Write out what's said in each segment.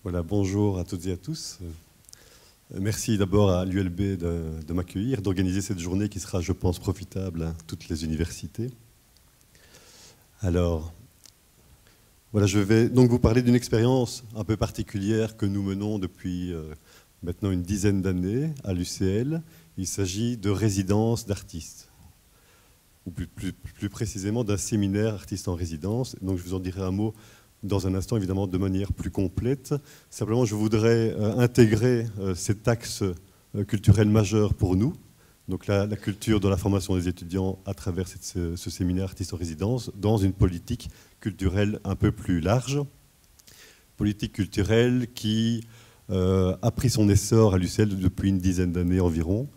Voilà, bonjour à toutes et à tous. Merci d'abord à l'ULB de m'accueillir, d'organiser cette journée qui sera, je pense, profitable à toutes les universités. Alors, voilà, je vais donc vous parler d'une expérience un peu particulière que nous menons depuis maintenant une dizaine d'années à l'UCL. Il s'agit de résidence d'artistes, ou plus précisément d'un séminaire artistes en résidence. Donc je vous en dirai un mot dans un instant, évidemment, de manière plus complète. Simplement, je voudrais intégrer cet axe culturel majeur pour nous, donc la culture dans la formation des étudiants à travers ce séminaire artistes en résidence, dans une politique culturelle un peu plus large. Politique culturelle qui a pris son essor à l'UCL depuis une dizaine d'années environ,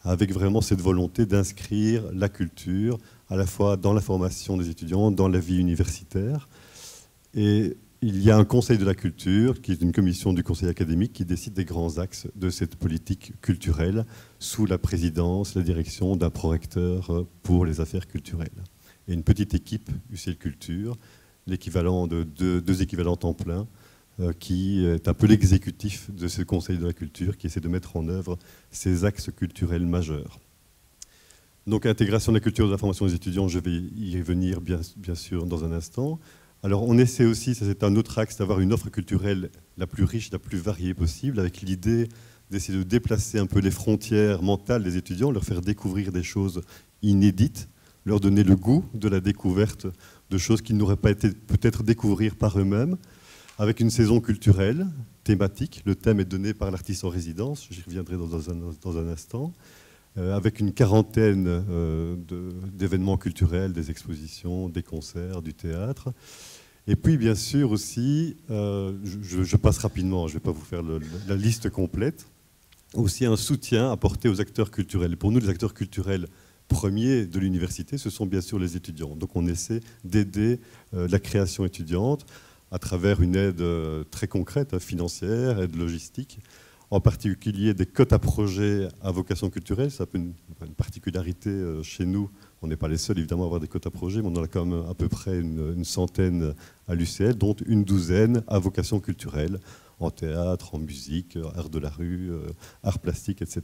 avec vraiment cette volonté d'inscrire la culture à la fois dans la formation des étudiants, dans la vie universitaire. Et il y a un conseil de la culture, qui est une commission du conseil académique, qui décide des grands axes de cette politique culturelle, sous la présidence, la direction d'un prorecteur pour les affaires culturelles. Et une petite équipe UCL Culture, l'équivalent de deux équivalents temps plein, qui est un peu l'exécutif de ce conseil de la culture, qui essaie de mettre en œuvre ces axes culturels majeurs. Donc, intégration de la culture de la formation des étudiants, je vais y revenir bien sûr dans un instant. Alors on essaie aussi, ça c'est un autre axe, d'avoir une offre culturelle la plus riche, la plus variée possible, avec l'idée d'essayer de déplacer un peu les frontières mentales des étudiants, leur faire découvrir des choses inédites, leur donner le goût de la découverte de choses qu'ils n'auraient pas été peut-être découvrir par eux-mêmes, avec une saison culturelle, thématique. Le thème est donné par l'artiste en résidence, j'y reviendrai dans un instant, avec une quarantaine d'événements culturels, des expositions, des concerts, du théâtre. Et puis, bien sûr, aussi, je passe rapidement, je ne vais pas vous faire la liste complète, aussi un soutien apporté aux acteurs culturels. Pour nous, les acteurs culturels premiers de l'université, ce sont bien sûr les étudiants. Donc, on essaie d'aider la création étudiante à travers une aide très concrète, financière, aide logistique, en particulier des quotes à projets à vocation culturelle. C'est un peu une particularité chez nous. On n'est pas les seuls, évidemment, à avoir des quotes à projets, mais on en a quand même à peu près une centaine à l'UCL, dont une douzaine à vocation culturelle, en théâtre, en musique, art de la rue, art plastique, etc.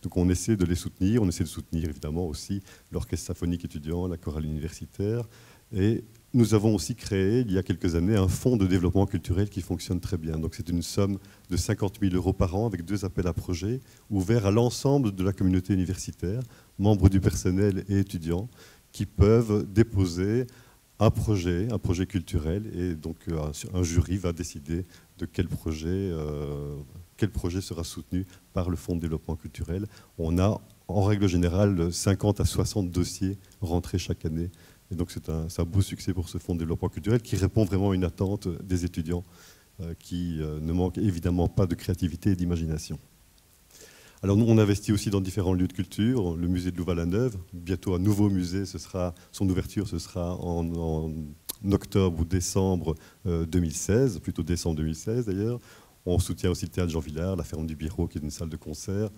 Donc on essaie de les soutenir. On essaie de soutenir, évidemment, aussi l'orchestre symphonique étudiant, la chorale universitaire. Et nous avons aussi créé, il y a quelques années, un fonds de développement culturel qui fonctionne très bien. Donc c'est une somme de 50 000 € par an avec 2 appels à projets ouverts à l'ensemble de la communauté universitaire, membres du personnel et étudiants, qui peuvent déposer un projet culturel. Et donc un jury va décider de quel projet sera soutenu par le fonds de développement culturel. On a en règle générale 50 à 60 dossiers rentrés chaque année. Et donc c'est un beau succès pour ce fonds de développement culturel qui répond vraiment à une attente des étudiants qui ne manquent évidemment pas de créativité et d'imagination. Alors nous, on investit aussi dans différents lieux de culture. Le musée de Louvain-la-Neuve, bientôt un nouveau musée, son ouverture ce sera en octobre ou décembre 2016, plutôt décembre 2016 d'ailleurs. On soutient aussi le théâtre Jean Villard, la ferme du Bureau qui est une salle de concert,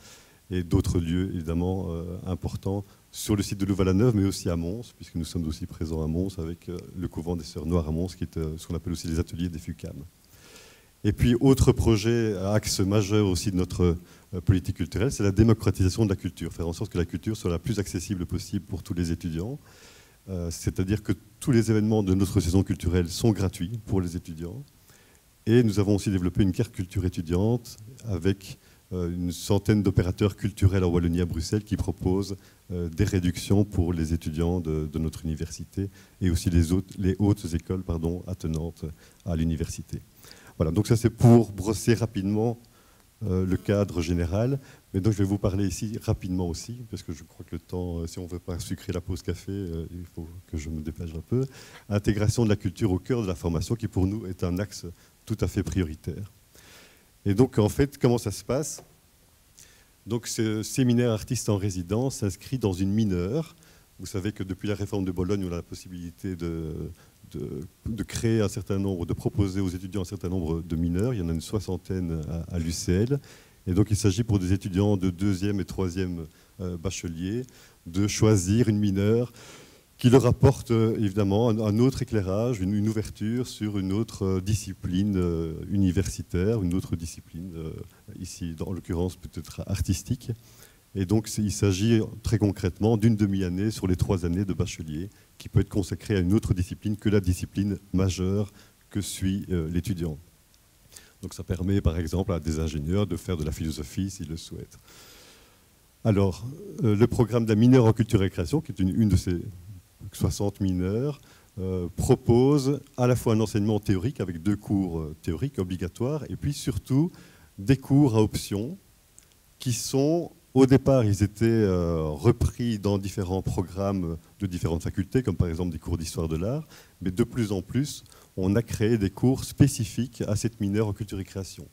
et d'autres lieux évidemment importants sur le site de Louvain-la-Neuve, mais aussi à Mons, puisque nous sommes aussi présents à Mons avec le couvent des Sœurs Noires à Mons, qui est ce qu'on appelle aussi les ateliers des FUCAM. Et puis, autre projet, axe majeur aussi de notre politique culturelle, c'est la démocratisation de la culture, faire en sorte que la culture soit la plus accessible possible pour tous les étudiants. C'est-à-dire que tous les événements de notre saison culturelle sont gratuits pour les étudiants. Et nous avons aussi développé une carte culture étudiante avec une centaine d'opérateurs culturels en Wallonie à Bruxelles qui proposent des réductions pour les étudiants de notre université et aussi les hautes écoles attenantes à l'université. Voilà, donc ça c'est pour brosser rapidement le cadre général. Mais donc je vais vous parler ici rapidement aussi, parce que je crois que le temps, si on ne veut pas sucrer la pause café, il faut que je me dépêche un peu. Intégration de la culture au cœur de la formation, qui pour nous est un axe tout à fait prioritaire. Et donc, en fait, comment ça se passe? Donc, ce séminaire artiste en résidence s'inscrit dans une mineure. Vous savez que depuis la réforme de Bologne, on a la possibilité de créer un certain nombre, de proposer aux étudiants un certain nombre de mineurs. Il y en a une soixantaine à l'UCL. Et donc, il s'agit pour des étudiants de 2e et 3e bachelier de choisir une mineure qui leur apporte évidemment un autre éclairage, une ouverture sur une autre discipline universitaire, une autre discipline, ici en l'occurrence peut-être artistique. Et donc il s'agit très concrètement d'une demi-année sur les 3 années de bachelier qui peut être consacrée à une autre discipline que la discipline majeure que suit l'étudiant. Donc ça permet par exemple à des ingénieurs de faire de la philosophie s'ils le souhaitent. Alors, le programme d'un mineur en culture et création, qui est une de ces 60 mineurs, propose à la fois un enseignement théorique avec 2 cours théoriques obligatoires et puis surtout des cours à option qui sont, au départ, ils étaient repris dans différents programmes de différentes facultés, comme par exemple des cours d'histoire de l'art, mais de plus en plus, on a créé des cours spécifiques à cette mineure en culture et création.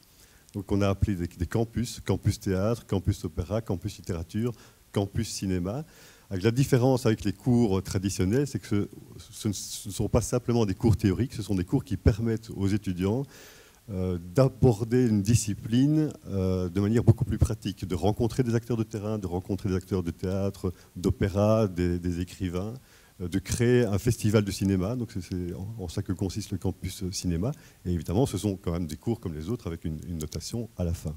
Donc on a appelé des campus, campus théâtre, campus opéra, campus littérature, campus cinéma. Avec la différence avec les cours traditionnels, c'est que ce ne sont pas simplement des cours théoriques, ce sont des cours qui permettent aux étudiants d'aborder une discipline de manière beaucoup plus pratique, de rencontrer des acteurs de terrain, de rencontrer des acteurs de théâtre, d'opéra, des écrivains, de créer un festival de cinéma. Donc c'est en ça que consiste le campus cinéma. Et évidemment, ce sont quand même des cours comme les autres avec une notation à la fin.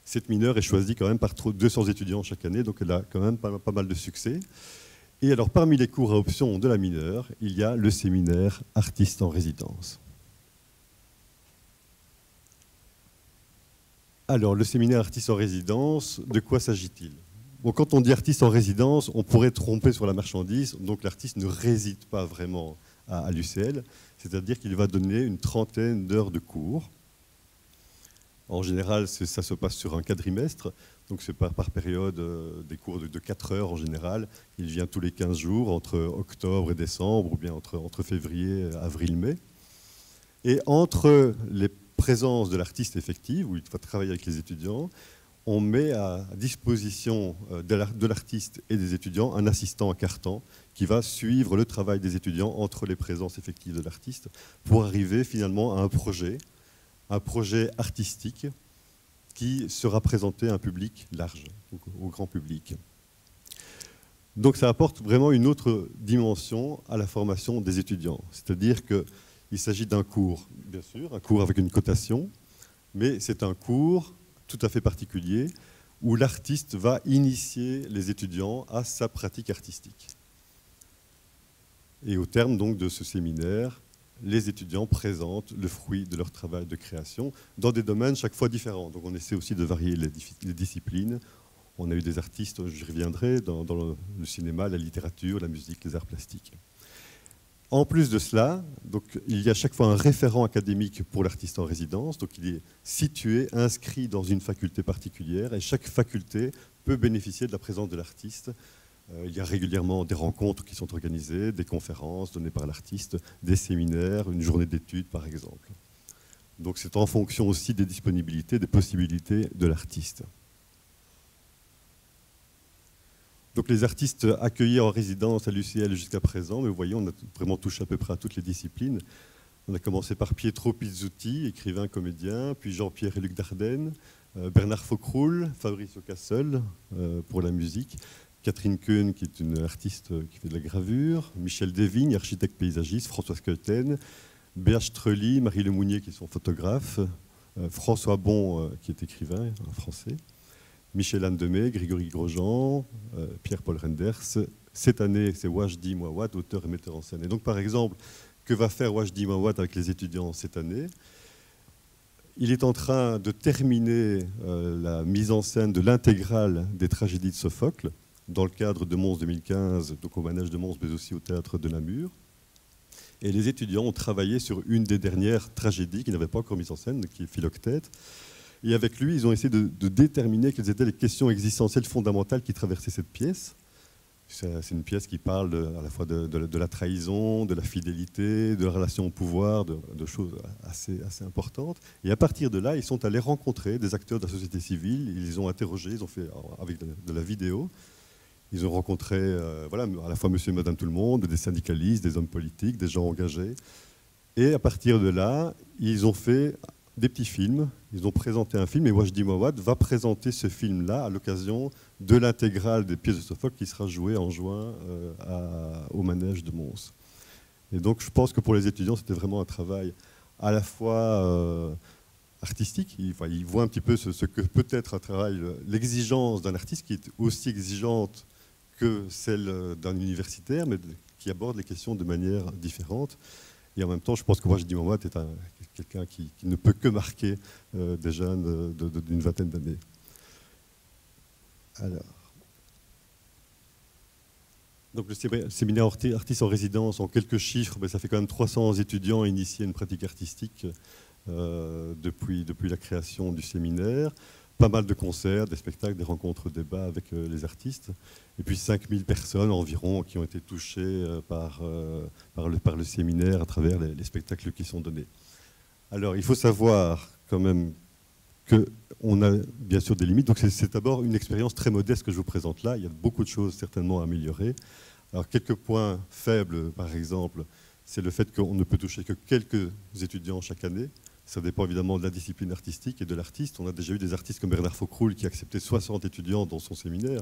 Cette mineure est choisie quand même par 200 étudiants chaque année, donc elle a quand même pas mal de succès. Et alors, parmi les cours à option de la mineure, il y a le séminaire artiste en résidence. Alors, le séminaire artiste en résidence, de quoi s'agit-il? Bon, quand on dit artiste en résidence, on pourrait tromper sur la marchandise, donc l'artiste ne réside pas vraiment à l'UCL, c'est-à-dire qu'il va donner une 30aine d'heures de cours. En général, ça se passe sur un quadrimestre, donc c'est par période des cours de 4 heures en général. Il vient tous les 15 jours, entre octobre et décembre, ou bien entre février, avril, mai. Et entre les présences de l'artiste effective, où il va travailler avec les étudiants, on met à disposition de l'artiste et des étudiants un assistant à quart-temps qui va suivre le travail des étudiants entre les présences effectives de l'artiste pour arriver finalement à un projet artistique qui sera présenté à un public large, au grand public. Donc ça apporte vraiment une autre dimension à la formation des étudiants. C'est-à-dire qu'il s'agit d'un cours, bien sûr, un cours avec une cotation, mais c'est un cours tout à fait particulier où l'artiste va initier les étudiants à sa pratique artistique. Et au terme donc de ce séminaire, les étudiants présentent le fruit de leur travail de création dans des domaines chaque fois différents. Donc on essaie aussi de varier les disciplines. On a eu des artistes, j'y reviendrai, dans le cinéma, la littérature, la musique, les arts plastiques. En plus de cela, donc, il y a chaque fois un référent académique pour l'artiste en résidence. Donc il est situé, inscrit dans une faculté particulière et chaque faculté peut bénéficier de la présence de l'artiste. Il y a régulièrement des rencontres qui sont organisées, des conférences données par l'artiste, des séminaires, une journée d'études par exemple. Donc c'est en fonction aussi des disponibilités, des possibilités de l'artiste. Donc les artistes accueillis en résidence à l'UCL jusqu'à présent, mais vous voyez, on a vraiment touché à peu près à toutes les disciplines. On a commencé par Pietro Pizzuti, écrivain, comédien, puis Jean-Pierre et Luc Dardenne, Bernard Faucroul, Fabrice Cassel pour la musique, Catherine Keun, qui est une artiste qui fait de la gravure, Michel Devigne, architecte paysagiste, Françoise Keuten, Béatrice Trelly, Marie Lemounier, qui sont photographes, François Bon, qui est écrivain, un français, Michel-Anne Demey, Grégory Grosjean, Pierre-Paul Renders. Cette année, c'est Wajdi Mouawad, auteur et metteur en scène. Et donc, par exemple, que va faire Wajdi Mouawad avec les étudiants cette année? Il est en train de terminer la mise en scène de l'intégrale des tragédies de Sophocle, dans le cadre de Mons 2015, donc au manège de Mons, mais aussi au théâtre de Namur. Et les étudiants ont travaillé sur une des dernières tragédies qui n'avait pas encore mise en scène, qui est Philoctète. Et avec lui, ils ont essayé de déterminer quelles étaient les questions existentielles fondamentales qui traversaient cette pièce. C'est une pièce qui parle à la fois de la trahison, de la fidélité, de la relation au pouvoir, de choses assez importantes. Et à partir de là, ils sont allés rencontrer des acteurs de la société civile, ils les ont interrogés, ils ont fait avec de la vidéo. Ils ont rencontré voilà, à la fois monsieur et madame tout le monde, des syndicalistes, des hommes politiques, des gens engagés. Et à partir de là, ils ont fait des petits films. Ils ont présenté un film et Wajdi Mouawad va présenter ce film-là à l'occasion de l'intégrale des pièces de Sophocle qui sera jouée en juin au manège de Mons. Et donc je pense que pour les étudiants, c'était vraiment un travail à la fois artistique. Ils voient un petit peu ce que peut être un travail, l'exigence d'un artiste qui est aussi exigeante que celle d'un universitaire, mais qui aborde les questions de manière différente. Et en même temps, je pense que Wajdi Mouawad est quelqu'un qui ne peut que marquer des jeunes d'une vingtaine d'années. Alors, donc le séminaire artistes en résidence, en quelques chiffres, ça fait quand même 300 étudiants initiés à une pratique artistique depuis la création du séminaire. Pas mal de concerts, des spectacles, des rencontres, débats avec les artistes. Et puis 5000 personnes environ qui ont été touchées par le séminaire à travers les spectacles qui sont donnés. Alors il faut savoir quand même qu'on a bien sûr des limites. Donc c'est d'abord une expérience très modeste que je vous présente là. Il y a beaucoup de choses certainement à améliorer. Alors quelques points faibles, par exemple, c'est le fait qu'on ne peut toucher que quelques étudiants chaque année. Ça dépend évidemment de la discipline artistique et de l'artiste. On a déjà eu des artistes comme Bernard Faucroul qui acceptait 60 étudiants dans son séminaire.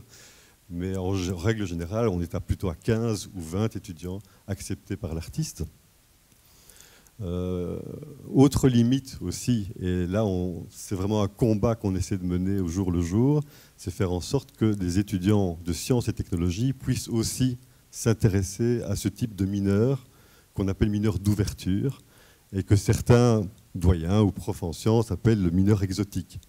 Mais en règle générale, on est plutôt à 15 ou 20 étudiants acceptés par l'artiste. Autre limite aussi, et là c'est vraiment un combat qu'on essaie de mener au jour le jour, c'est faire en sorte que des étudiants de sciences et technologies puissent aussi s'intéresser à ce type de mineurs qu'on appelle mineurs d'ouverture et que certains doyens ou profs en sciences appellent le mineur exotique.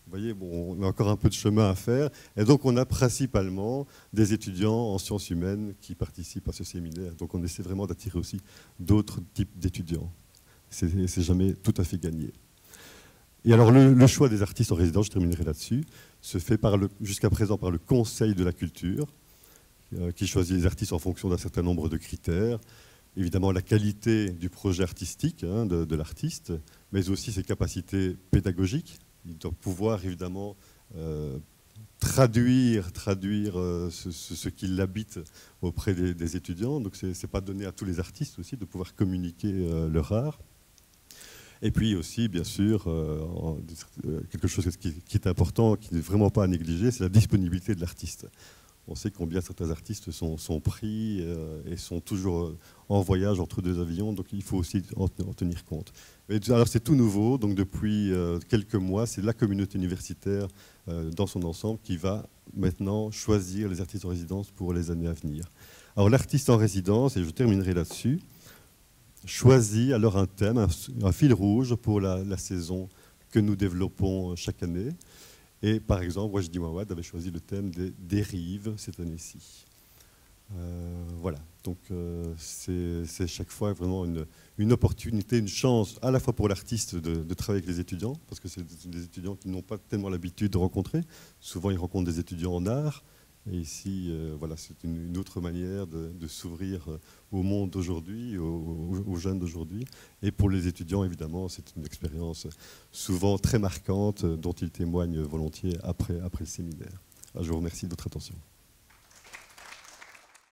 Vous voyez, bon, on a encore un peu de chemin à faire. Et donc, on a principalement des étudiants en sciences humaines qui participent à ce séminaire. Donc, on essaie vraiment d'attirer aussi d'autres types d'étudiants. C'est jamais tout à fait gagné. Et alors, le choix des artistes en résidence, je terminerai là-dessus, se fait jusqu'à présent par le Conseil de la culture, qui choisit les artistes en fonction d'un certain nombre de critères. Évidemment, la qualité du projet artistique de l'artiste, mais aussi ses capacités pédagogiques. Il doit pouvoir évidemment traduire ce qui l'habite auprès des étudiants. Donc ce n'est pas donné à tous les artistes aussi de pouvoir communiquer leur art. Et puis aussi, bien sûr, quelque chose qui est important, qui n'est vraiment pas à négliger, c'est la disponibilité de l'artiste. On sait combien certains artistes sont pris et sont toujours en voyage entre deux avions, donc il faut aussi en tenir compte. Alors c'est tout nouveau, donc depuis quelques mois, c'est la communauté universitaire dans son ensemble qui va maintenant choisir les artistes en résidence pour les années à venir. Alors l'artiste en résidence, et je terminerai là-dessus, choisit alors un thème, un fil rouge pour la saison que nous développons chaque année. Et par exemple, Wajdi Mouawad avait choisi le thème des dérives cette année-ci. Voilà, donc c'est chaque fois vraiment une opportunité, une chance à la fois pour l'artiste de travailler avec les étudiants, parce que c'est des étudiants qui n'ont pas tellement l'habitude de rencontrer. Souvent, ils rencontrent des étudiants en art. Et ici, voilà, c'est une autre manière de s'ouvrir au monde d'aujourd'hui, aux jeunes d'aujourd'hui. Et pour les étudiants, évidemment, c'est une expérience souvent très marquante dont ils témoignent volontiers après le séminaire. Alors, je vous remercie de votre attention.